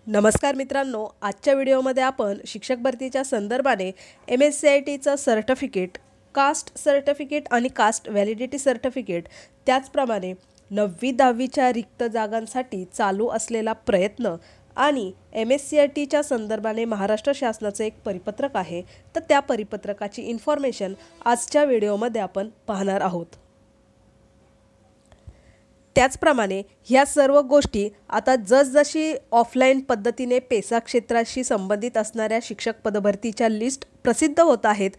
नमस्कार मित्रांनो, आजच्या व्हिडिओमध्ये आपण शिक्षक भरतीच्या संदर्भाने MSCITचं सर्टिफिकेट, कास्ट सर्टिफिकेट आणि कास्ट व्हॅलिडिटी सर्टिफिकेट, त्याचप्रमाणे 9वी-10वीच्या रिक्त जागांसाठी चालू असलेला प्रयत्न आणि MSCITच्या संदर्भाने महाराष्ट्र शासनाचं एक परिपत्रक आहे, तर त्या परिपत्रकाची इन्फॉर्मेशन आजच्या व्हिडिओमध्ये आपण पाहणार आहोत। त्याचप्रमाणे ह्या सर्व गोष्टी आता जसजशी ऑफलाईन पद्धतीने पेसा क्षेत्राशी संबंधित असणाऱ्या शिक्षक पदभरतीच्या लिस्ट प्रसिद्ध होत आहेत,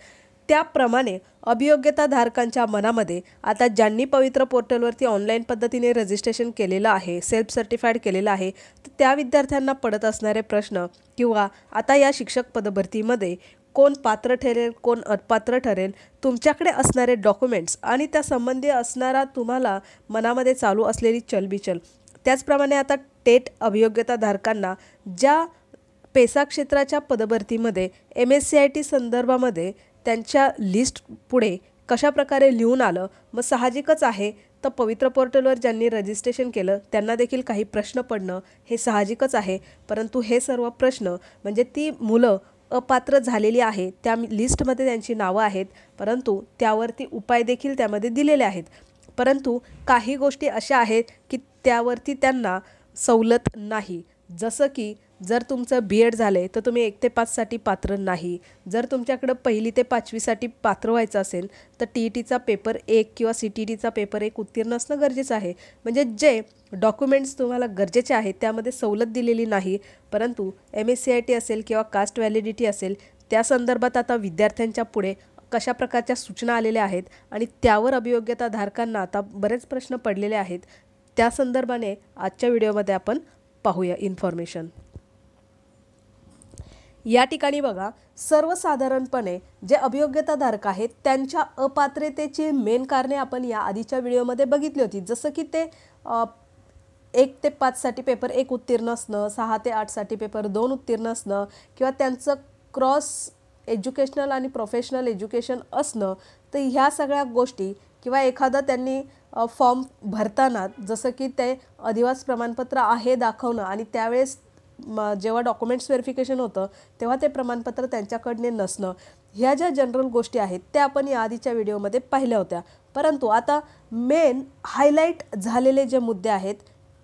त्याप्रमाणे अभियोग्यताधारकांच्या मनामध्ये आता ज्यांनी पवित्र पोर्टलवरती ऑनलाईन पद्धतीने रजिस्ट्रेशन केलेलं आहे, सेल्फ सर्टिफाईड केलेलं आहे, तर त्या विद्यार्थ्यांना पडत असणारे प्रश्न किंवा आता या शिक्षक पदभरतीमध्ये कोण पात्र ठरेल, कोण अपात्र ठरेल, तुमच्याकडे असणारे डॉक्युमेंट्स आणि त्या संबंधी असणारा तुम्हाला मनामध्ये चालू असलेली चलबिचल, त्याचप्रमाणे आता टेट अभियोग्यताधारकांना ज्या पेसा क्षेत्राच्या पदभरतीमध्ये MSCIT संदर्भामध्ये त्यांच्या लिस्ट पुढे कशा प्रकारे लिहून आलं, मग साहजिकच आहे तर पवित्र पोर्टलवर ज्यांनी रजिस्ट्रेशन केलं त्यांना देखील काही प्रश्न पडणं हे साहजिकच आहे। परंतु हे सर्व प्रश्न म्हणजे ती मुलं अपात्र झालेली आहे, त्या लिस्टमध्ये त्यांची नावं आहेत, परंतु त्यावरती उपाय देखील त्यामध्ये दिलेले आहेत। परंतु काही गोष्टी अशा आहेत की त्यावरती त्यांना सवलत नाही, जसं की जर तुमचं BEd झाले तर तुम्ही 1 ते 5 साठी पात्र नाही। जर तुमच्याकडे 1ली ते 5वी साठी पात्र व्हायचं असेल तर TETचा पेपर 1 किंवा CTETचा पेपर 1 उत्तीर्ण असणं गरजेचं आहे। म्हणजे जे डॉक्युमेंट्स तुम्हाला गरजेचे आहेत त्यामध्ये सवलत दिलेली नाही, परंतु MSCIT असेल किंवा कास्ट व्हॅलिडिटी असेल त्या संदर्भात आता विद्यार्थ्यांच्या पुढे कशा प्रकारच्या सूचना आलेल्या आहेत आणि त्यावर अभियोग्यताधारकांना आता बरेच प्रश्न पडलेले आहेत, त्या संदर्भाने आजच्या व्हिडिओमध्ये आपण पाहूया इन्फॉर्मेशन। या ठिकाणी बघा, सर्वसाधारणपणे जे अभियोग्यताधारक आहेत त्यांच्या अपात्रतेची मेन कारणे आपण या आधीच्या व्हिडिओमध्ये बघितली होती, जसं की ते 1 ते 5 साठी पेपर 1 उत्तीर्ण असणं, 6 ते 8 साठी पेपर 2 उत्तीर्ण असणं किंवा त्यांचं क्रॉस एज्युकेशनल आणि प्रोफेशनल एज्युकेशन असणं, तर ह्या सगळ्या गोष्टी किंवा एखादा त्यांनी फॉर्म भरताना जसं की ते अधिवास प्रमाणपत्र आहे दाखवणं आणि त्यावेळेस जेव्हा डॉक्युमेंट्स व्हेरिफिकेशन होतं तेव्हा ते प्रमाणपत्र त्यांच्याकडे नसणं, ह्या ज्या जनरल गोष्टी आहेत त्या आपण या आधीच्या व्हिडिओमध्ये पाहिल्या होत्या। परंतु आता मेन हायलाईट झालेले जे मुद्दे आहेत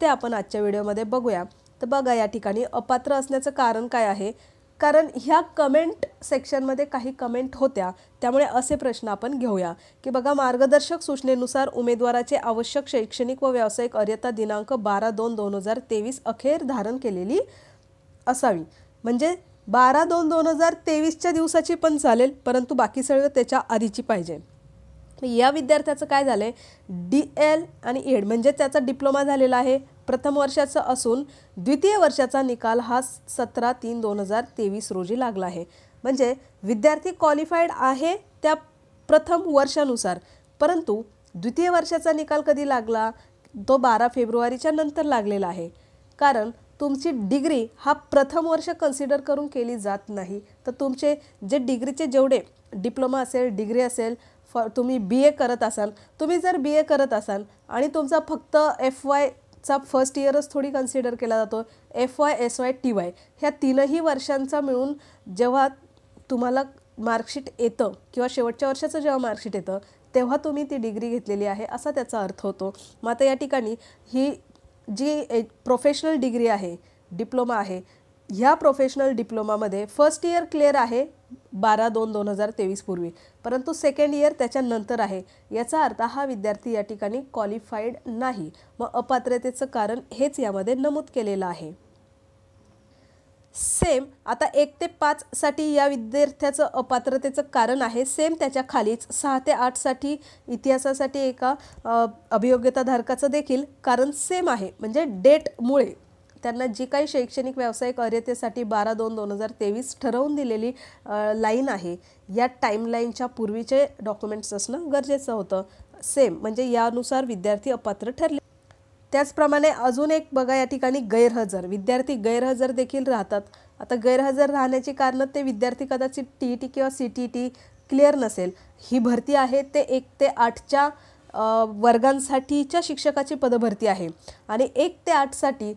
ते आपण आजच्या व्हिडिओमध्ये बघूया। तर बघा, या ठिकाणी अपात्र असण्याचं कारण काय आहे, कारण ह्या कमेंट सेक्शनमध्ये काही कमेंट होत्या, त्यामुळे असे प्रश्न आपण घेऊया की बघा, मार्गदर्शक सूचनेनुसार उमेदवाराचे आवश्यक शैक्षणिक व व्यावसायिक अर्हता दिनांक 12/2/2023 अखेर धारण केलेली असावी। म्हणजे 12/2/2023च्या दिवसाची पण चालेल, परंतु बाकी सगळं त्याच्या आधीची पाहिजे। या विद्यार्थ्याचं काय झालंय, DL आणि ED म्हणजे त्याचा डिप्लोमा झालेला आहे, प्रथम वर्षाचा असून द्वितीय वर्षाचा निकाल हा 17/3/2023 रोजी लागला आहे। म्हणजे विद्यार्थी क्वालिफाईड आहे त्या प्रथम वर्षानुसार, परंतु द्वितीय वर्षाचा निकाल कधी लागला, तो 12 फेब्रुवारीच्या नंतर लागलेला आहे। कारण तुमची डिग्री हा प्रथम वर्ष कन्सिडर करून केली जात नाही, तर तुमचे जे डिग्रीचे जेवढे डिप्लोमा असेल, डिग्री असेल, तुम्ही BA करत असाल, तुम्ही जर BA करत असाल आणि तुमचा फक्त FYचा फर्स्ट इयरच थोडी कन्सिडर केला जातो, FY, SY, TY ह्या तीनही वर्षांचा मिळून जेव्हा तुम्हाला मार्कशीट येतं किंवा शेवटच्या वर्षाचं जेव्हा मार्कशीट येतं तेव्हा तुम्ही ती डिग्री घेतलेली आहे असा त्याचा अर्थ होतो। मग आता या ठिकाणी ही जी प्रोफेशनल डिग्री आहे, डिप्लोमा आहे, ह्या प्रोफेशनल डिप्लोमामध्ये फर्स्ट इयर क्लिअर आहे 12/2/2023 पूर्वी, परंतु सेकंड इयर त्याच्यानंतर आहे, याचा अर्थ हा विद्यार्थी या ठिकाणी क्वालिफाईड नाही। मग अपात्रतेचं कारण हेच यामध्ये नमूद केलेलं आहे। सेम आता 1 ते 5 साठी या विद्यार्थ्याचं अपात्रतेचं कारण आहे, सेम त्याच्या खालीच 6 ते 8 साठी इतिहासासाठी एका अभियोग्यताधारकाचं देखील कारण सेम आहे। म्हणजे डेटमुळे त्यांना जी काही शैक्षणिक व्यावसायिक अर्हतेसाठी 12/2/2023 ठरवून दिलेली लाईन आहे, या टाईमलाईनच्या पूर्वीचे डॉक्युमेंट्स असणं गरजेचं होतं। सेम म्हणजे यानुसार विद्यार्थी अपात्र ठरले। त्याचप्रमाणे अजून एक बघा, या ठिकाणी गैरहजर विद्यार्थी गैरहजर देखील राहतात। आता गैरहजर राहण्याची कारणं ते विद्यार्थी कदाचित TET किंवा CTET क्लिअर नसेल, ही भरती आहे ते 1 ते 8च्या वर्गांसाठीच्या शिक्षकाची पदभरती आहे आणि 1 ते 8 साठी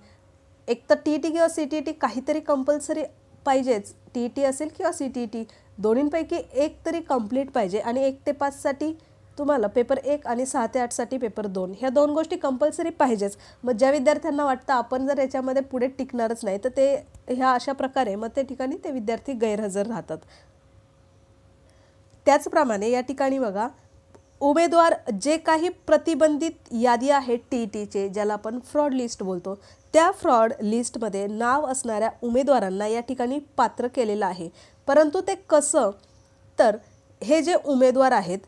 एक तर TET किंवा CTET काहीतरी कंपल्सरी पाहिजेच, TET असेल किंवा CTET दोन्हींपैकी एक तरी कंप्लीट पाहिजे आणि 1 ते 5 साठी तुम्हाला पेपर 1 आणि 6 ते 8 साठी पेपर 2 ह्या 2 गोष्टी कंपल्सरी पाहिजेच. मग ज्या विद्यार्थ्यांना वाटतं आपण जर याच्यामध्ये पुढे टिकणारच नाही तर ते ह्या अशा प्रकारे मग त्या ठिकाणी ते विद्यार्थी गैरहजर राहतात. त्याचप्रमाणे या ठिकाणी बघा, उमेदवार जे काही प्रतिबंधित यादी आहे TETचे, ज्याला आपण फ्रॉड लिस्ट बोलतो, त्या फ्रॉड लिस्टमध्ये नाव असणाऱ्या उमेदवारांना या ठिकाणी पात्र केलेलं आहे. परंतु ते कसं, तर हे जे उमेदवार आहेत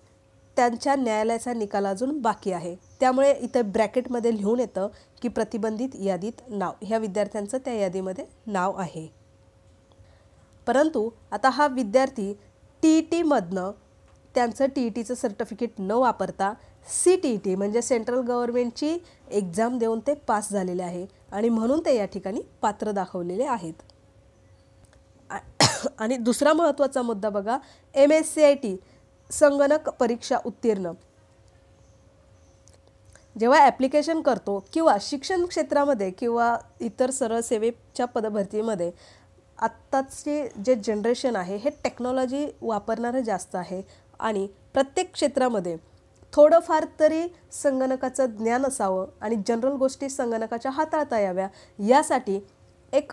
त्यांच्या न्यायालयाचा निकाल अजून बाकी आहे. त्यामुळे इथे ब्रॅकेटमध्ये लिहून येतं की प्रतिबंधित यादीत नाव, ह्या विद्यार्थ्यांचं त्या यादीमध्ये नाव आहे. परंतु आता हा विद्यार्थी TETमधनं त्यांचं TETचं सर्टिफिकेट न वापरता CTET म्हणजे सेंट्रल गव्हर्नमेंटची एक्झाम देऊन ते पास झालेले आहे आणि म्हणून ते या ठिकाणी पात्र दाखवलेले आहेत. आणि दुसरा महत्त्वाचा मुद्दा बघा, MSCIT संगणक परीक्षा उत्तीर्ण जेव्हा ॲप्लिकेशन करतो किंवा शिक्षण क्षेत्रामध्ये किंवा इतर सरळ सेवेच्या पदभरतीमध्ये आत्ताचे जे जनरेशन आहे हे टेक्नॉलॉजी वापरणारं जास्त आहे आणि प्रत्येक क्षेत्रामध्ये थोडंफार तरी संगणकाचं ज्ञान असावं आणि जनरल गोष्टी संगणकाच्या हाताळता याव्या, यासाठी एक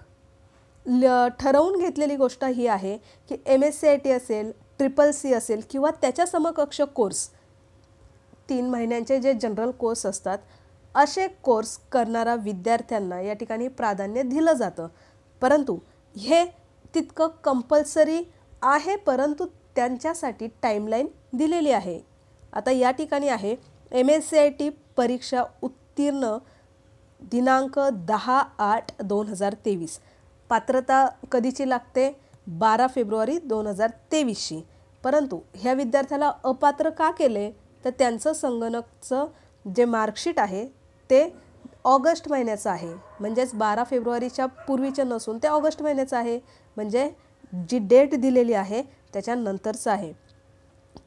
ठरवून घेतलेली गोष्ट ही आहे की MSCIT असेल, CCC असेल किंवा त्याच्या समकक्ष कोर्स 3 महिन्यांचे जे जनरल कोर्स असतात, असे कोर्स करणारा विद्यार्थ्यांना या ठिकाणी प्राधान्य दिलं जातं. परंतु हे तितकं कंपल्सरी आहे, परंतु त्यांच्यासाठी टाईमलाईन दिलेली आहे. आता या ठिकाणी आहे MSCIT परीक्षा उत्तीर्ण दिनांक 10/8/2023. पात्रता कधीची लागते? 12 फेब्रुवारी 2023ची. परंतु ह्या विद्यार्थ्याला अपात्र का केले, तर त्यांचं संगणकचं जे मार्कशीट आहे ते ऑगस्ट महिन्याचं आहे, म्हणजेच 12 फेब्रुवारीच्या पूर्वीचं नसून ते ऑगस्ट महिन्याचं आहे, म्हणजे जी डेट दिलेली आहे त्याच्यानंतरचं आहे.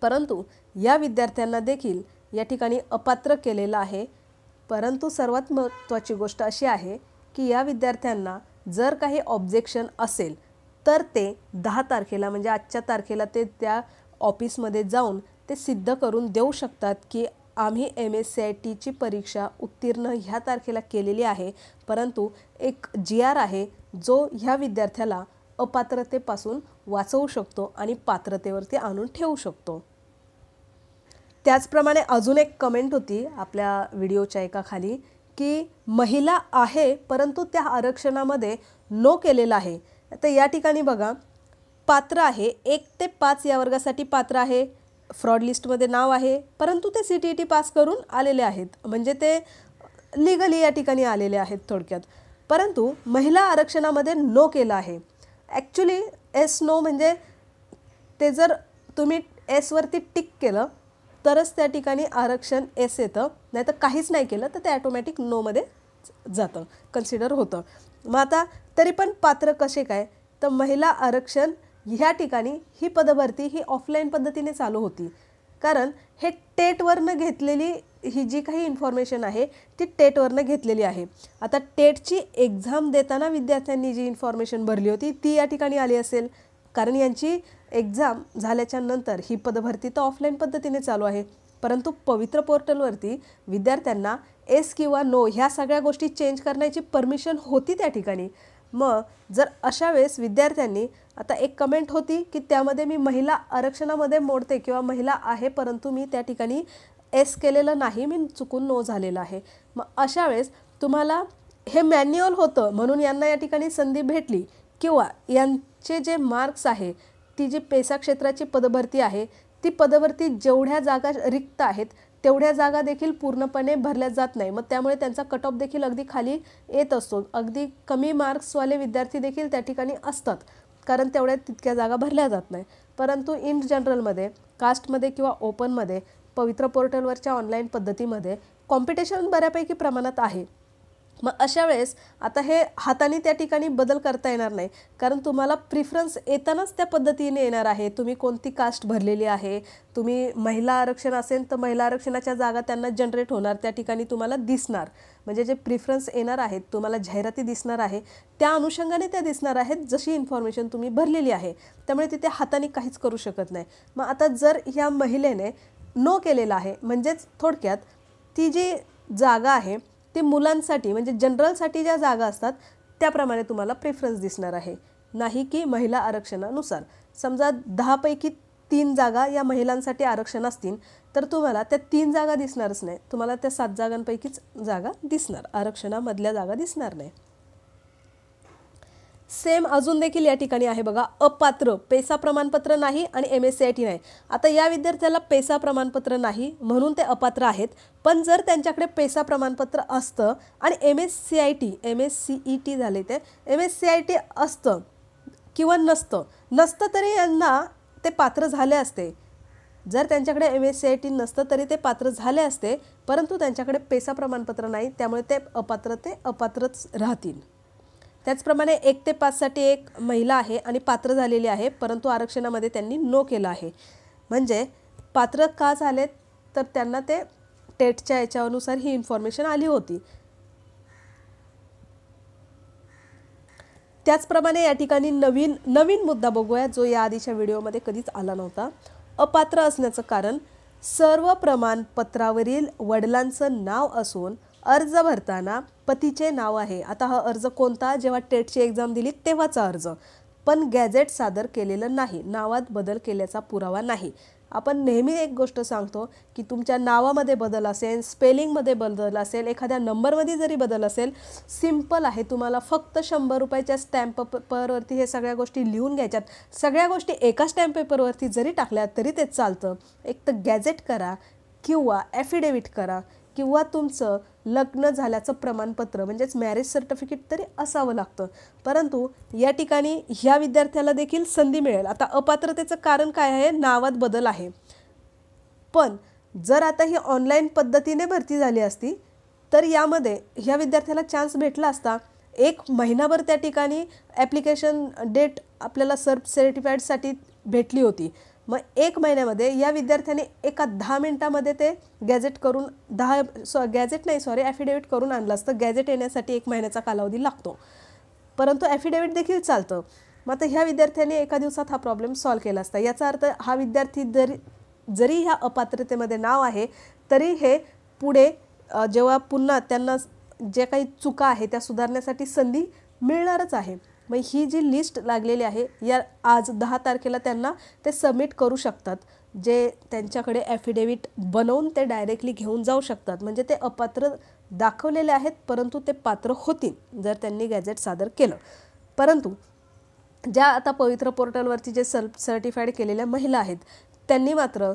परंतु या विद्यार्थ्यांना देखील या ठिकाणी अपात्र केलेलं आहे. परंतु सर्वात महत्त्वाची गोष्ट अशी आहे की या विद्यार्थ्यांना जर काही ऑब्जेक्शन असेल तर ते 10 तारखेला म्हणजे आजच्या तारखेला ते त्या ऑफिसमध्ये जाऊन ते सिद्ध करून देऊ शकतात की आम्ही MSCITची परीक्षा उत्तीर्ण ह्या तारखेला केलेली आहे, परंतु एक GR आहे जो ह्या विद्यार्थ्याला अपात्रतेपासून वाचवू शकतो आणि पात्रतेवरती आणून ठेवू शकतो. त्याचप्रमाणे अजून एक कमेंट होती आपल्या व्हिडिओच्या एका खाली की महिला आहे परंतु त्या आरक्षणामध्ये नो केलेला आहे. तर या ठिकाणी बघा, पात्र आहे 1 ते 5 या वर्गासाठी पात्र आहे, फ्रॉड लिस्टमध्ये नाव आहे, परंतु ते CTET पास करून आलेले आहेत, म्हणजे ते लीगली या ठिकाणी आलेले आहेत थोडक्यात. परंतु महिला आरक्षणामध्ये नो केलं आहे. ॲक्च्युली नो म्हणजे ते जर तुम्ही वरती टिक केलं तरच त्या ठिकाणी आरक्षण येतं, नाही तर काहीच नाही केलं तर ते ॲटोमॅटिक नोमध्ये जातं, कन्सिडर होतं. मग आता तरी पण पात्र कसे काय, तर महिला आरक्षण ह्या ठिकाणी ही पदभरती ही ऑफलाईन पद्धतीने चालू होती, कारण हे टेटवरनं घेतलेली ही जी काही इन्फॉर्मेशन आहे ती टेटवरनं घेतलेली आहे. आता टेटची एक्झाम देताना विद्यार्थ्यांनी जी इन्फॉर्मेशन भरली होती ती या ठिकाणी आली असेल, कारण यांची एक्झाम झाल्याच्या नंतर ही पदभरती तर ऑफलाईन पद्धतीने चालू आहे. परंतु पवित्र पोर्टलवरती विद्यार्थ्यांना किंवा नो ह्या सगळ्या गोष्टी चेंज करण्याची परमिशन होती त्या ठिकाणी. मग जर अशा वेळेस विद्यार्थ्यांनी, आता एक कमेंट होती की त्यामध्ये मी महिला आरक्षणामध्ये मोडते किंवा महिला आहे परंतु मी त्या ठिकाणी केलेलं नाही, मी चुकून नो झालेलं आहे. मग अशा वेळेस तुम्हाला हे मॅन्युअल होतं म्हणून यांना या ठिकाणी संधी भेटली, किंवा यांचे जे मार्क्स आहे, ती जी पेसा क्षेत्राची पदभरती आहे ती पदभरती जेवढ्या जागा रिक्त आहेत तेवढ्या जागा देखील पूर्णपणे भरल्या जात नाही, मग त्यामुळे त्यांचा कट ऑफ देखील अगदी खाली येत असतो. अगदी कमी मार्क्सवाले विद्यार्थी देखील त्या ठिकाणी असतात, कारण तेवढ्या तितक्या जागा भरल्या जात नाही. परंतु इन जनरलमध्ये, कास्टमध्ये किंवा ओपनमध्ये पवित्र पोर्टलवरच्या ऑनलाईन पद्धतीमध्ये कॉम्पिटिशन बऱ्यापैकी प्रमाणात आहे. मग अशा वेळेस आता हे हाताने त्या ठिकाणी बदल करता येणार नाही, कारण तुम्हाला प्रिफरन्स येतानाच त्या पद्धतीने येणार आहे. तुम्ही कोणती कास्ट भरलेली आहे, तुम्ही महिला आरक्षण असेल तर महिला आरक्षणाच्या जागा त्यांना जनरेट होणार, त्या ठिकाणी तुम्हाला दिसणार. म्हणजे जे प्रिफरन्स येणार आहेत, तुम्हाला जाहिराती दिसणार आहे, त्या अनुषंगाने त्या दिसणार आहेत जशी इन्फॉर्मेशन तुम्ही भरलेली आहे. त्यामुळे तिथे हाताने काहीच करू शकत नाही. मग आता जर ह्या महिलेने नो केलेला आहे, म्हणजेच थोडक्यात ती जी जागा आहे ती मुलांसाठी म्हणजे जनरलसाठी ज्या जागा असतात त्याप्रमाणे तुम्हाला प्रेफरन्स दिसणार आहे, नाही की महिला आरक्षणानुसार. समजा 10 पैकी 3 जागा या महिलांसाठी आरक्षण असतील तर तुम्हाला त्या 3 जागा दिसणारच नाही, तुम्हाला त्या 7 जागांपैकीच जागा दिसणार, आरक्षणामधल्या जागा दिसणार नाही. सेम अजून देखील या ठिकाणी आहे बघा, अपात्र, पेसा प्रमाणपत्र नाही आणि MSCIT नाही. आता या विद्यार्थ्याला पेसा प्रमाणपत्र नाही म्हणून ते अपात्र आहेत, पण जर त्यांच्याकडे पेसा प्रमाणपत्र असतं आणि MSCET झाले ते MSCIT असतं किंवा नसतं तरी यांना ते पात्र झाले असते. जर त्यांच्याकडे MSCIT नसतं तरी ते पात्र झाले असते, परंतु त्यांच्याकडे पेसा प्रमाणपत्र नाही, त्यामुळे ते अपात्रच राहतील. त्याचप्रमाणे 1 ते 5 साठी एक महिला आहे आणि पात्र झालेली आहे, परंतु आरक्षणामध्ये त्यांनी नो केलं आहे. म्हणजे पात्र का झालेत तर त्यांना ते टेटच्या याच्यानुसार ही इन्फॉर्मेशन आली होती. त्याचप्रमाणे या ठिकाणी नवीन मुद्दा बघूया जो या आधीच्या व्हिडिओमध्ये कधीच आला नव्हता. अपात्र असण्याचं कारण सर्व प्रमाणपत्रावरील वडिलांचं नाव असून अर्ज भरताना पतीचे नाव आहे. आता हा अर्ज कोणता, जेव्हा टेटची एक्झाम दिली तेव्हाचा अर्ज, पण गॅझेट सादर केलेलं नाही, नावात बदल केल्याचा पुरावा नाही. आपण नेहमी एक गोष्ट सांगतो की तुमच्या नावामध्ये बदल असेल, स्पेलिंगमध्ये बदल असेल, एखाद्या नंबरमध्ये जरी बदल असेल, सिंपल आहे, तुम्हाला फक्त 100 रुपयाच्या स्टॅम्प पेपरवरती हे सगळ्या गोष्टी लिहून घ्यायच्यात. सगळ्या गोष्टी एका स्टॅम्प पेपरवरती जरी टाकल्या तरी ते चालतं. एक तर गॅझेट करा किंवा ॲफिडेविट करा किंवा तुमचं लग्न झाल्याचं प्रमाणपत्र म्हणजेच मॅरेज सर्टिफिकेट तरी असावं लागतं. परंतु या ठिकाणी ह्या विद्यार्थ्याला देखील संधी मिळेल. आता अपात्रतेचं कारण काय आहे, नावात बदल आहे. पण जर आता ही ऑनलाईन पद्धतीने भरती झाली असती तर यामध्ये ह्या विद्यार्थ्याला चान्स भेटला असता. 1 महिनाभर त्या ठिकाणी ॲप्लिकेशन डेट आपल्याला सर्टिफाईडसाठी भेटली होती. मग 1 महिन्यामध्ये या विद्यार्थ्याने एका 10 मिनिटामध्ये ते गॅझेट करून ॲफिडेविट करून आणलं असतं. गॅझेट येण्यासाठी 1 महिन्याचा कालावधी लागतो, परंतु ॲफिडेविट देखील चालतं. मग आता ह्या विद्यार्थ्याने एका दिवसात हा प्रॉब्लेम सॉल्व्ह केला असता. याचा अर्थ हा विद्यार्थी जरी ह्या अपात्रतेमध्ये नाव आहे तरी हे पुढे जेव्हा पुन्हा त्यांना जे काही चुका आहे त्या सुधारण्यासाठी संधी मिळणारच आहे. मग ही जी लिस्ट लागलेली आहे या आज 10 तारखेला त्यांना ते सबमिट करू शकतात. जे त्यांच्याकडे ॲफिडेविट बनवून ते डायरेक्टली घेऊन जाऊ शकतात. म्हणजे ते अपात्र दाखवलेले आहेत परंतु ते पात्र होतील जर त्यांनी गॅझेट सादर केलं. परंतु ज्या आता पवित्र पोर्टलवरती जे सर्टिफाईड केलेल्या महिला आहेत त्यांनी मात्र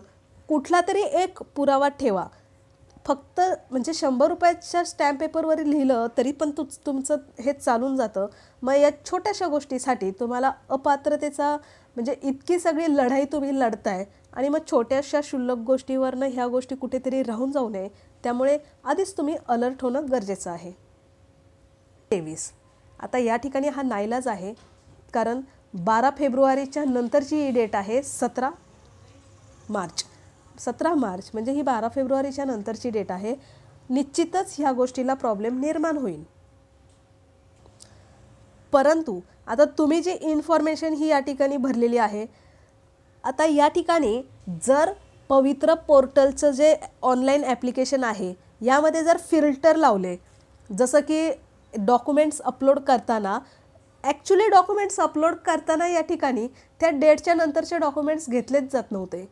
कुठला तरी एक पुरावा ठेवा. फक्त म्हणजे 100 रुपयाच्या स्टॅम्प पेपरवर लिहिलं तरी पण तुमचं हे चालून जातं. मग या छोट्याशा गोष्टीसाठी तुम्हाला अपात्रतेचा म्हणजे इतकी सगळी लढाई तुम्ही लढताय आणि मग छोट्याशा क्षुल्लक गोष्टीवरनं ह्या गोष्टी कुठेतरी राहून जाऊ नये, त्यामुळे आधीच तुम्ही अलर्ट होणं गरजेचं आहे. 23 आता या ठिकाणी हा नाईलाज आहे, कारण 12 फेब्रुवारीच्या नंतरची ही डेट आहे 17 मार्च म्हणजे ही 12 फेब्रुवारीच्या नंतरची डेट आहे. निश्चितच ह्या गोष्टीला प्रॉब्लेम निर्माण होईल. परंतु आता तुम्ही जी इन्फॉर्मेशन ही या ठिकाणी भरलेली आहे, आता या ठिकाणी जर पवित्र पोर्टलचं जे ऑनलाईन ॲप्लिकेशन आहे यामध्ये जर फिल्टर लावले, जसं की डॉक्युमेंट्स अपलोड करताना डॉक्युमेंट्स अपलोड करताना या ठिकाणी त्या डेटच्या नंतरचे डॉक्युमेंट्स घेतलेच जात नव्हते.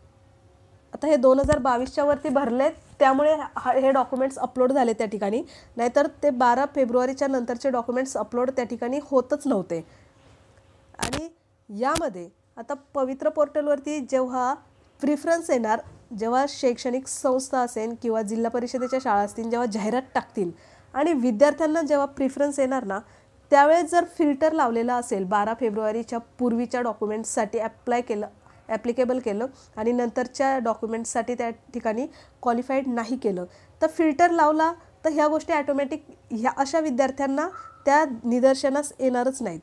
आता हे 2022च्या वरती भरलेत त्यामुळे हे डॉक्युमेंट्स अपलोड झाले त्या ठिकाणी, नाहीतर ते 12 फेब्रुवारीच्या नंतरचे डॉक्युमेंट्स अपलोड त्या ठिकाणी होतच नव्हते. आणि यामध्ये आता पवित्र पोर्टलवरती जेव्हा प्रिफरन्स येणार, जेव्हा शैक्षणिक संस्था असेल किंवा जिल्हा परिषदेच्या शाळा असतील जेव्हा जाहिरात टाकतील आणि विद्यार्थ्यांना जेव्हा प्रिफरन्स येणार ना, त्यावेळेस जर फिल्टर लावलेला असेल 12 फेब्रुवारीच्या पूर्वीच्या डॉक्युमेंट्ससाठी ॲप्लिकेबल केलं आणि नंतरच्या डॉक्युमेंट्ससाठी त्या ठिकाणी क्वालिफाईड नाही केलं तर फिल्टर लावला तर ह्या गोष्टी ॲटोमॅटिक ह्या अशा विद्यार्थ्यांना त्या निदर्शनास येणारच नाहीत.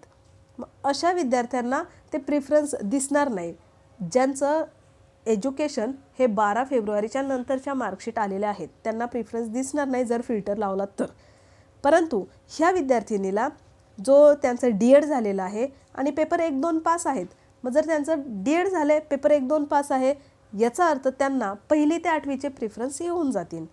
मग अशा विद्यार्थ्यांना ते प्रिफरन्स दिसणार नाही ज्यांचं एज्युकेशन हे 12 फेब्रुवारीच्या नंतरच्या मार्कशीट आलेल्या आहेत. त्यांना प्रिफरन्स दिसणार नाही जर फिल्टर लावला तर. परंतु ह्या विद्यार्थिनीला जो त्यांचं D.Ed झालेलं आहे आणि पेपर 1-2 पास आहेत, मग जर त्यांचं D.Ed झालं आहे, पेपर 1-2 पास आहे, याचा अर्थ त्यांना 1ली ते 8वीचे प्रिफरन्स येऊन जातील.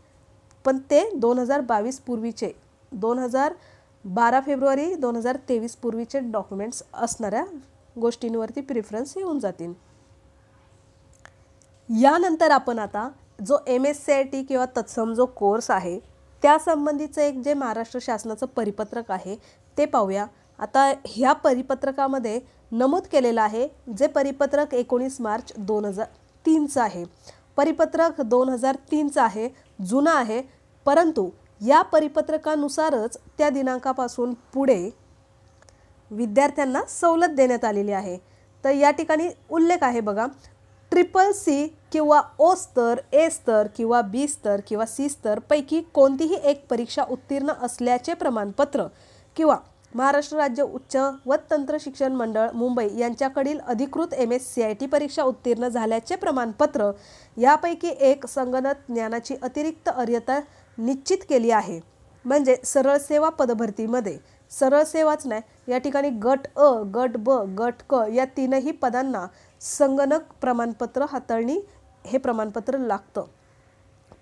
पण ते 2022 पूर्वीचे 12 फेब्रुवारी 2023 पूर्वीचे डॉक्युमेंट्स असणाऱ्या गोष्टींवरती प्रिफरन्स येऊन जातील. यानंतर आपण आता जो MSCIT किंवा तत्सम जो कोर्स आहे त्यासंबंधीचं एक जे महाराष्ट्र शासनाचं परिपत्रक आहे ते पाहूया. आता ह्या परिपत्रकामध्ये नमूद केलेलं आहे जे परिपत्रक 19 मार्च 2003चं आहे. परिपत्रक 2003चं आहे, जुनं आहे, परंतु या परिपत्रकानुसारच त्या दिनांकापासून पुढे विद्यार्थ्यांना सवलत देण्यात आलेली आहे. तर या ठिकाणी उल्लेख आहे बघा, CCC किंवा O स्तर, A स्तर किंवा B स्तर किंवा C स्तर पैकी कोणतीही एक परीक्षा उत्तीर्ण असल्याचे प्रमाणपत्र किंवा महाराष्ट्र राज्य उच्च व तंत्र शिक्षण मंडळ मुंबई यांच्याकडील अधिकृत MSCIT परीक्षा उत्तीर्ण झाल्याचे प्रमाणपत्र यापैकी एक संगणक ज्ञानाची अतिरिक्त अर्हता निश्चित केली आहे. म्हणजे सरळ सेवा पदभरतीमध्ये सरळ सेवाच नाही, या ठिकाणी गट अ, गट ब, गट क या तीनही पदांना संगणक प्रमाणपत्र हाताळणी हे प्रमाणपत्र लागतं.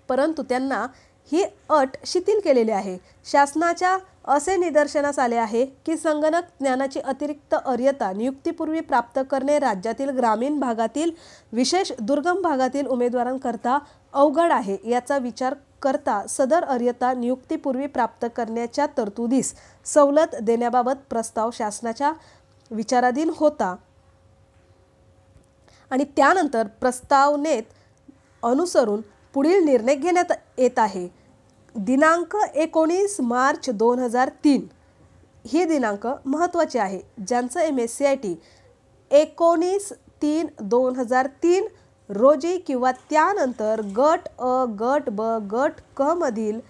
परंतु त्यांना ही अट शिथिल केलेली आहे. शासनाच्या असे निदर्शनास आले आहे की संगणक ज्ञानाची अतिरिक्त अर्हता नियुक्तीपूर्वी प्राप्त करणे राज्यातील ग्रामीण भागातील विशेष दुर्गम भागातील उमेदवारांकरता अवघड आहे. याचा विचार करता सदर अर्हता नियुक्तीपूर्वी प्राप्त करण्याच्या तरतुदीस सवलत देण्याबाबत प्रस्ताव शासनाच्या विचाराधीन होता आणि त्यानंतर प्रस्तावनेत अनुसरून पुढील निर्णय घेण्यात येत आहे. दिनांक 19 मार्च 2003 ही दिनांक महत्त्वाची आहे. ज्यांचं MSCIT 19/3/2003 रोजी किंवा त्यानंतर गट अ, गट ब, गट क मधील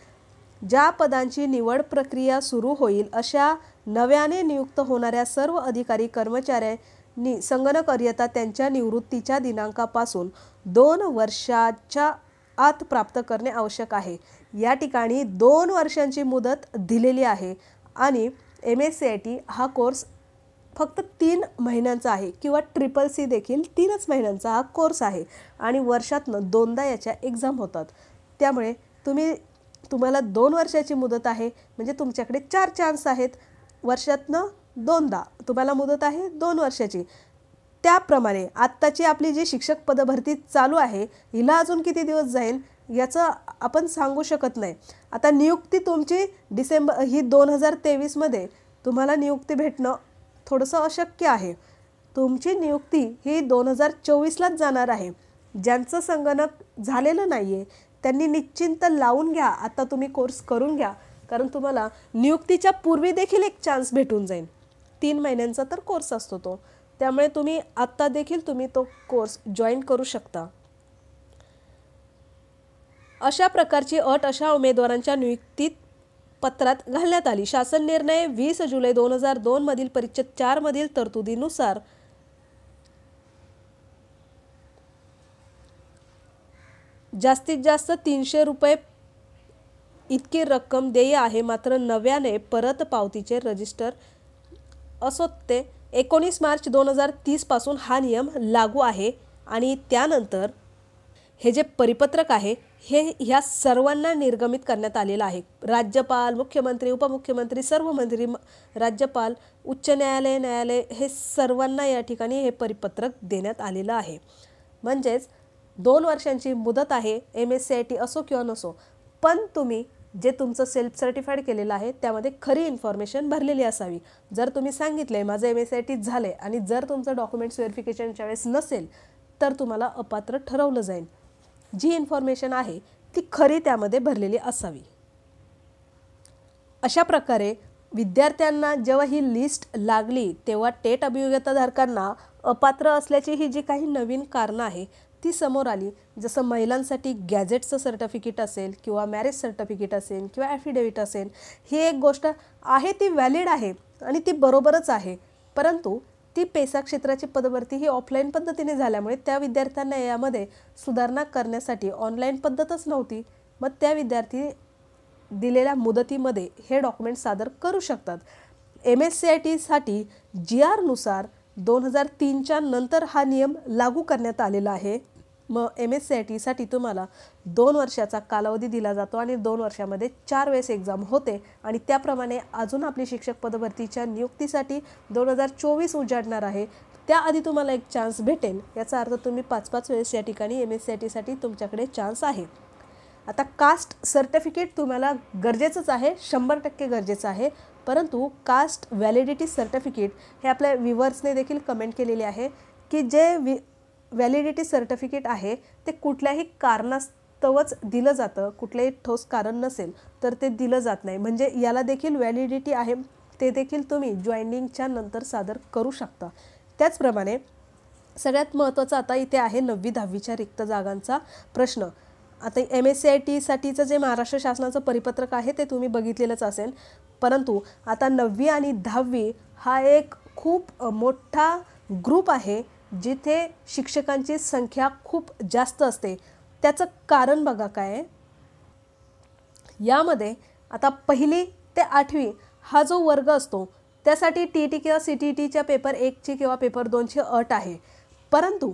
ज्या पदांची निवड प्रक्रिया सुरू होईल अशा नव्याने नियुक्त होणाऱ्या सर्व अधिकारी कर्मचाऱ्यांनी संगणक अर्हता त्यांच्या निवृत्तीच्या दिनांकापासून 2 वर्षाच्या आत प्राप्त करणे आवश्यक आहे. या ठिकाणी 2 वर्षांची मुदत दिलेली आहे आणि MSCIT हा कोर्स फक्त 3 महिन्यांचा आहे किंवा CCC देखील 3च महिन्यांचा हा कोर्स आहे आणि वर्षातनं 2दा याच्या एक्झाम होतात. त्यामुळे तुम्हाला 2 वर्षाची मुदत आहे, म्हणजे तुमच्याकडे 4 चान्स आहेत. वर्षातनं 2दा तुम्हाला मुदत आहे 2 वर्षाची. त्याप्रमाणे आत्ताची आपली जी शिक्षक पदभरती चालू आहे हिला अजून किती दिवस जाईल याचं आपण सांगू शकत नाही. आता नियुक्ती तुमची डिसेंबर ही 2023मध्ये तुम्हाला नियुक्ती भेटणं थोडंसं अशक्य आहे. तुमची नियुक्ती ही 2024लाच जाणार आहे. ज्यांचं संगणक झालेलं नाही आहे त्यांनी निश्चिंत लावून घ्या, आता तुम्ही कोर्स करून घ्या, कारण तुम्हाला नियुक्तीच्या पूर्वी देखील एक चान्स भेटून जाईल. 3 महिन्यांचा तर कोर्स असतो तो, त्यामुळे तुम्ही आत्ता देखील तो कोर्स जॉईन करू शकता. अशा प्रकारची अट अशा उमेदवारांच्या नियुक्तीत पत्रात घालण्यात आली. शासन निर्णय 20 जुलै 2002 मधील परिच्छेद 4 मधील तरतुदीनुसार जास्तीत जास्त 300 रुपये इतकी रक्कम देय आहे. मात्र नव्याने परत पावतीचे रजिस्टर असो ते 19 मार्च 2030 पासून हा नियम लागू आहे आणि त्यानंतर हे जे परिपत्रक आहे हे ह्या सर्वांना निर्गमित करण्यात आलेलं आहे. राज्यपाल, मुख्यमंत्री, उपमुख्यमंत्री, सर्व मंत्री, राज्यपाल, उच्च न्यायालय, न्यायालय हे सर्वांना या ठिकाणी हे परिपत्रक देण्यात आलेलं आहे. म्हणजेच 2 वर्षांची मुदत आहे. MSCIT असो किंवा नसो, पण तुम्ही जे तुमचं सेल्फ सर्टिफाईड केलेलं आहे त्यामध्ये खरी इन्फॉर्मेशन भरलेली असावी. जर तुम्ही सांगितले माझं MSCIT झाले आणि जर तुमचं डॉक्युमेंट्स व्हेरिफिकेशनच्या वेळेस नसेल तर तुम्हाला अपात्र ठरवलं जाईल. जी इन्फॉर्मेशन आहे ती खरी त्यामध्ये भरलेली असावी. अशा प्रकारे विद्यार्थ्यांना जेव्हा ही लिस्ट लागली तेव्हा टेट अभियोग्यताधारकांना अपात्र असल्याची ही जी काही नवीन कारणं आहे ती समोर आली, जसं महिलांसाठी गॅजेटचं सर्टिफिकेट असेल किंवा मॅरेज सर्टिफिकेट असेल किंवा ॲफिडेविट असेल, ही एक गोष्ट आहे, ती व्हॅलिड आहे आणि ती बरोबरच आहे. परंतु ती पेसा क्षेत्राची पदभरती ही ऑफलाईन पद्धतीने झाल्यामुळे त्या विद्यार्थ्यांना यामध्ये सुधारणा करण्यासाठी ऑनलाईन पद्धतच नव्हती. मग त्या विद्यार्थी दिलेल्या मुदतीमध्ये हे डॉक्युमेंट सादर करू शकतात. MSCIT GR नुसार 2003च्या नंतर हा नियम लागू करण्यात आलेला आहे. मग MSCIT तुम्हाला 2 वर्षाचा कालावधी दिला जातो आणि 2 वर्षामध्ये 4 वेळेस एक्झाम होते आणि त्याप्रमाणे अजून आपली शिक्षक पदभरतीच्या नियुक्तीसाठी 2024 उजाडणार आहे. त्याआधी तुम्हाला एक चान्स भेटेल. याचा अर्थ तुम्ही 5-5 वेळेस या ठिकाणी MSCIT तुमच्याकडे चान्स आहे. आता कास्ट सर्टिफिकेट तुम्हाला गरजेचंच आहे, 100% गरजेचं आहे. परंतु कास्ट व्हॅलिडिटी सर्टिफिकेट हे आपल्या व्ह्युअर्सने देखील कमेंट केलेले आहे की जे व्हॅलिडिटी सर्टिफिकेट आहे ते कुठल्याही कारणास्तवच दिलं जातं, कुठलेही ठोस कारण नसेल तर ते दिलं जात नाही. म्हणजे याला देखील व्हॅलिडिटी आहे, ते देखील तुम्ही जॉईनिंगच्या नंतर सादर करू शकता. त्याचप्रमाणे सगळ्यात महत्त्वाचं आता इथे आहे 9वी-10वीच्या रिक्त जागांचा प्रश्न. आता MSCIT जे महाराष्ट्र शासनाचं परिपत्रक आहे ते तुम्ही बघितलेलंच असेल. परंतु आता 9वी आणि 10वी हा एक खूप मोठा ग्रुप आहे जिथे शिक्षकांची संख्या खूप जास्त असते. त्याचं कारण बघा काय आहे. यामध्ये आता 1ली ते 8वी हा जो वर्ग असतो त्यासाठी TET किंवा CTETच्या पेपर 1ची किंवा पेपर 2ची अट आहे. परंतु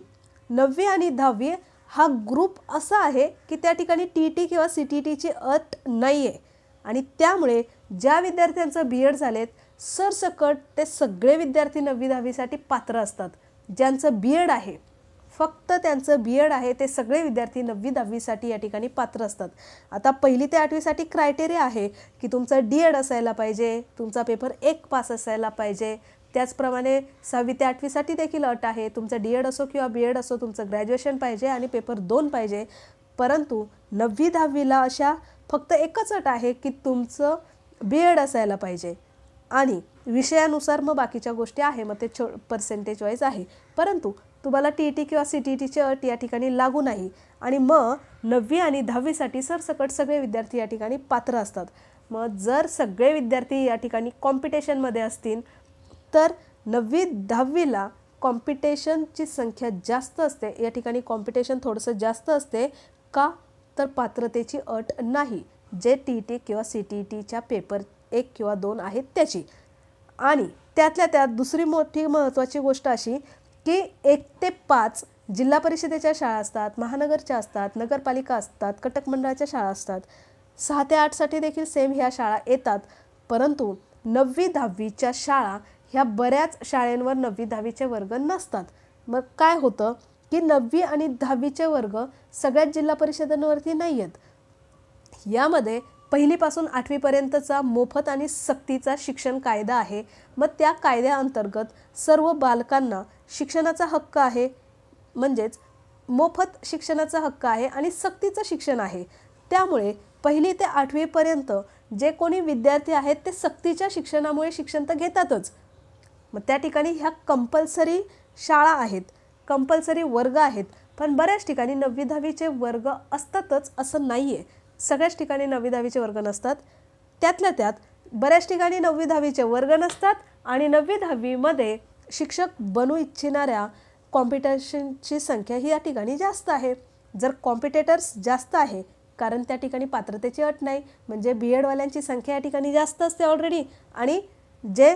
9वी आणि 10वी हा ग्रुप असा आहे की त्या ठिकाणी TET किंवा CTETची अट नाही आहे आणि त्यामुळे ज्या विद्यार्थ्यांचं BEd झालेत सरसकट ते सगळे विद्यार्थी 9वी-10वीसाठी पात्र असतात. ज्यांचं BEd आहे, फक्त त्यांचं BEd आहे ते सगळे विद्यार्थी 9वी-10वीसाठी या ठिकाणी पात्र असतात. आता 1ली ते 8वीसाठी क्रायटेरिया आहे की तुमचं DEd असायला पाहिजे, तुमचा पेपर 1 पास असायला पाहिजे. त्याचप्रमाणे 6वी ते 8वीसाठी देखील अट आहे, तुमचं DEd असो किंवा BEd असो तुमचं ग्रॅज्युएशन पाहिजे आणि पेपर 2 पाहिजे. परंतु 9वी-10वीला अशा फक्त एकच अट आहे की तुमचं BEd असायला पाहिजे आणि विषयानुसार मग बाकीच्या गोष्टी आहे, मग ते पर्सेंटेज वाईज आहे. परंतु तुम्हाला TET किंवा CTETची अट या ठिकाणी लागू नाही आणि मग 9वी आणि 10वीसाठी सरसकट सगळे विद्यार्थी या ठिकाणी पात्र असतात. मग जर सगळे विद्यार्थी या ठिकाणी कॉम्पिटिशनमध्ये असतील तर 9वी-10वीला कॉम्पिटिशनची संख्या जास्त असते. या ठिकाणी कॉम्पिटिशन थोडंसं जास्त असते का तर पात्रतेची अट नाही, जे TET किंवा CTETच्या पेपर 1 किंवा 2 आहेत त्याची. आणि त्यातल्या त्यात दुसरी मोठी महत्त्वाची गोष्ट अशी की 1 ते 5 जिल्हा परिषदेच्या शाळा असतात, महानगरच्या असतात, नगरपालिका असतात, कटक मंडळाच्या शाळा असतात. 6 ते 8साठी देखील सेम ह्या शाळा येतात. परंतु 9वी-10वीच्या शाळा ह्या बऱ्याच शाळांवर 9वी-10वीचे वर्ग नसतात. मग काय होतं की 9वी आणि 10वीचे वर्ग सगळ्याच जिल्हा परिषदांवरती नाही आहेत. यामध्ये 1लीपासून 8वीपर्यंतचा मोफत आणि सक्तीचा शिक्षण कायदा आहे. मग त्या कायद्याअंतर्गत सर्व बालकांना शिक्षणाचा हक्क आहे, म्हणजेच मोफत शिक्षणाचा हक्क आहे आणि सक्तीचं शिक्षण आहे. त्यामुळे 1ली ते 8वीपर्यंत जे कोणी विद्यार्थी आहेत ते सक्तीच्या शिक्षणामुळे शिक्षण तर घेतातच. मग त्या ठिकाणी ह्या कंपल्सरी शाळा आहेत, कंपल्सरी वर्ग आहेत. पण बऱ्याच ठिकाणी 9वी-10वीचे वर्ग असतातच असं नाही आहे. सगळ्याच ठिकाणी 9वी-10वीचे वर्ग नसतात. त्यातल्या त्यात बऱ्याच ठिकाणी 9वी-10वीचे वर्ग नसतात आणि 9वी-10वीमध्ये शिक्षक बनू इच्छिणाऱ्या कॉम्पिटिशनची संख्या ही या ठिकाणी जास्त आहे. जर कॉम्पिटेटर्स जास्त आहे कारण त्या ठिकाणी पात्रतेची अट नाही, म्हणजे BEdवाल्यांची संख्या या ठिकाणी जास्त असते ऑलरेडी आणि जे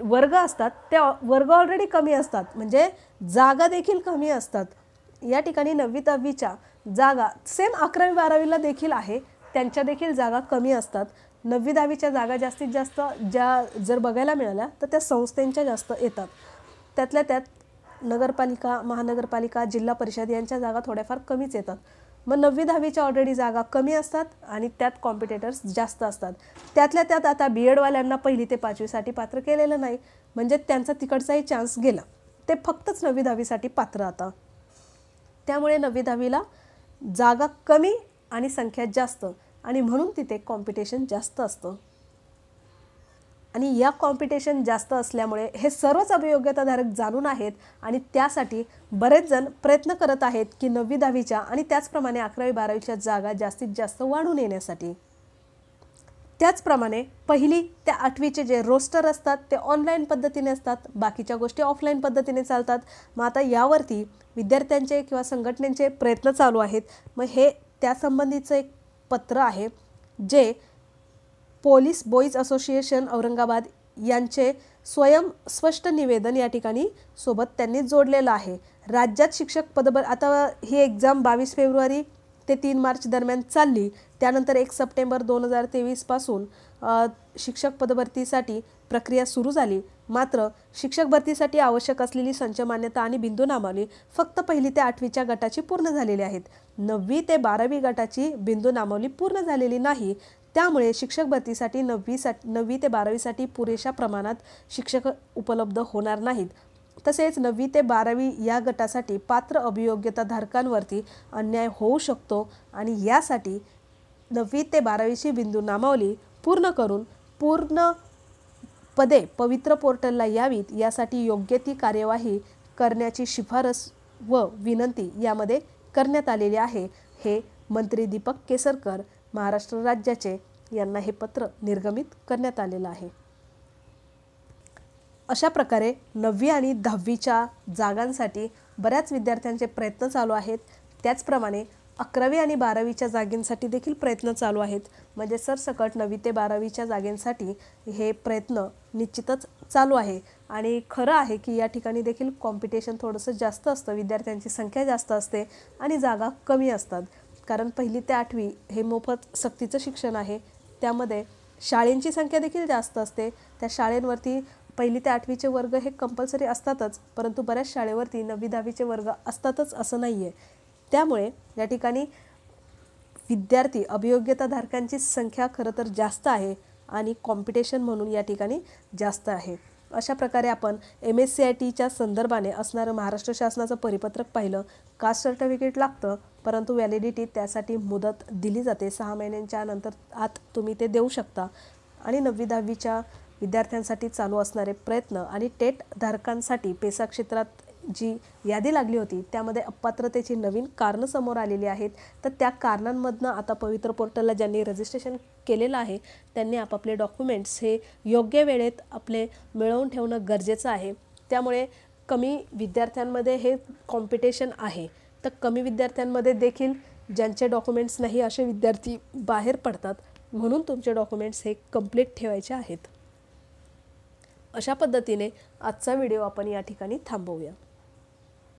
वर्ग असतात ते वर्ग ऑलरेडी कमी असतात, म्हणजे जागा देखील कमी असतात. या ठिकाणी 9वी-10वीच्या जागा सेम 11वी-12वीला देखील आहे, त्यांच्या देखील जागा कमी असतात. 9वी-10वीच्या जागा जास्तीत जास्त ज्या जर बघायला मिळाल्या तर त्या संस्थेंच्या जास्त येतात. त्यातल्या त्यात नगरपालिका, महानगरपालिका, जिल्हा परिषद यांच्या जागा थोड्याफार कमीच येतात. मग 9वी-10वीच्या ऑलरेडी जागा कमी असतात आणि त्यात कॉम्पिटेटर्स जास्त असतात. त्यातल्या त्यात आता BEdवाल्यांना 1ली ते 5वीसाठी पात्र केलेलं नाही, म्हणजे त्यांचा तिकडचाही चान्स गेला. ते फक्तच 9वी-10वीसाठी पात्र आता. त्यामुळे 9वी-10वीला जागा कमी आणि संख्या जास्त आणि म्हणून तिथे कॉम्पिटिशन जास्त असतं. आणि या कॉम्पिटिशन जास्त असल्यामुळे हे सर्वच अभियोग्यताधारक जाणून आहेत आणि त्यासाठी बरेच जण प्रयत्न करत आहेत की 9वी 10वीच्या आणि त्याचप्रमाणे 11वी 12वीच्या जागा जास्तीत जास्त वाढून येण्यासाठी। त्याचप्रमाणे 1ली ते 8वीचे जे रोस्टर असतात ते ऑनलाईन पद्धतीने असतात, बाकीच्या गोष्टी ऑफलाईन पद्धतीने चालतात। मग आता यावरती विद्यार्थ्यांचे किंवा संघटनेचे प्रयत्न चालू आहेत। मग हे त्यासंबंधीचं एक पत्र आहे जे पोलीस बॉईज असोसिएशन औरंगाबाद यांचे स्वयं स्पष्ट निवेदन या ठिकाणी सोबत त्यांनी जोडलेलं आहे। राज्यात शिक्षक पदभर आता ही एक्झाम 22 फेब्रुवारी ते 3 मार्च दरम्यान चालली, त्यानंतर 1 सप्टेंबर 2023 पासून शिक्षक पदभरतीसाठी प्रक्रिया सुरू झाली। मात्र शिक्षक भरतीसाठी आवश्यक असलेली संच मान्यता आणि बिंदू नामावली फक्त 1ली ते 8वीच्या गटाची पूर्ण झालेली आहेत। 9वी ते 12वी गटाची बिंदू नामावली पूर्ण झालेली नाही, त्यामुळे शिक्षक भरतीसाठी 9वी ते 12वीसाठी पुरेशा प्रमाणात शिक्षक उपलब्ध होणार नाहीत। तसेच 9वी ते 12वी या गटासाठी पात्र अभियोग्यताधारकांवरती अन्याय होऊ शकतो आणि यासाठी 9वी ते 12वीची बिंदू नामावली पूर्ण करून पूर्ण पदे पवित्र पोर्टलला यावीत यासाठी योग्य ती कार्यवाही करण्याची शिफारस व विनंती यामध्ये करण्यात आलेली आहे। हे मंत्री दीपक केसरकर महाराष्ट्र राज्याचे यांना हे पत्र निर्गमित करण्यात आलेलं आहे। अशा प्रकारे 9वी आणि 10वीच्या जागांसाठी बऱ्याच विद्यार्थ्यांचे प्रयत्न चालू आहेत। त्याचप्रमाणे 11वी आणि 12वीच्या जागांसाठी देखील प्रयत्न चालू आहेत। म्हणजे सरसकट 9वी ते 12वीच्या जागांसाठी हे प्रयत्न निश्चितच चालू आहे आणि खरं आहे की या ठिकाणी देखील कॉम्पिटिशन थोडंसं जास्त असतं, विद्यार्थ्यांची संख्या जास्त असते आणि जागा कमी असतात। कारण 1ली ते 8वी हे मोफत सक्तीचं शिक्षण आहे, त्यामध्ये शाळेंची संख्या देखील जास्त असते। त्या शाळेंवरती 1ली ते 8वीचे वर्ग हे कंपल्सरी असतातच, परंतु बऱ्याच शाळेवरती 9वी 10वीचे वर्ग असतातच असं नाही आहे। त्यामुळे या ठिकाणी विद्यार्थी अभियोग्यताधारकांची संख्या खरं तर जास्त आहे आणि कॉम्पिटिशन म्हणून या ठिकाणी जास्त आहे। अशा प्रकारे आपण MSCITच्या संदर्भाने असणारं महाराष्ट्र शासनाचं परिपत्रक पाहिलं। कास्ट सर्टिफिकेट लागतं, परंतु व्हॅलिडिटी त्यासाठी मुदत दिली जाते, 6 महिन्यांच्या नंतर आत तुम्ही ते देऊ शकता। आणि 9वी 10वीच्या विद्यार्थ्यांसाठी चालू असणारे प्रयत्न आणि टेट धारकांसाठी पेसा क्षेत्रात जी यादी लागली होती त्यामध्ये अपात्रतेची नवीन कारणं समोर आलेली आहेत। तर त्या कारणांमधनं आता पवित्र पोर्टलला ज्यांनी रजिस्ट्रेशन केलेलं आहे त्यांनी आपापले डॉक्युमेंट्स हे योग्य वेळेत आपले मिळवून ठेवणं गरजेचं आहे। त्यामुळे कमी विद्यार्थ्यांमध्ये हे कॉम्पिटिशन आहे, तर कमी विद्यार्थ्यांमध्ये देखील ज्यांचे डॉक्युमेंट्स नाही असे विद्यार्थी बाहेर पडतात, म्हणून तुमचे डॉक्युमेंट्स हे कंप्लीट ठेवायचे आहेत। अशा पद्धतीने आजचा व्हिडिओ आपण या ठिकाणी थांबवूया।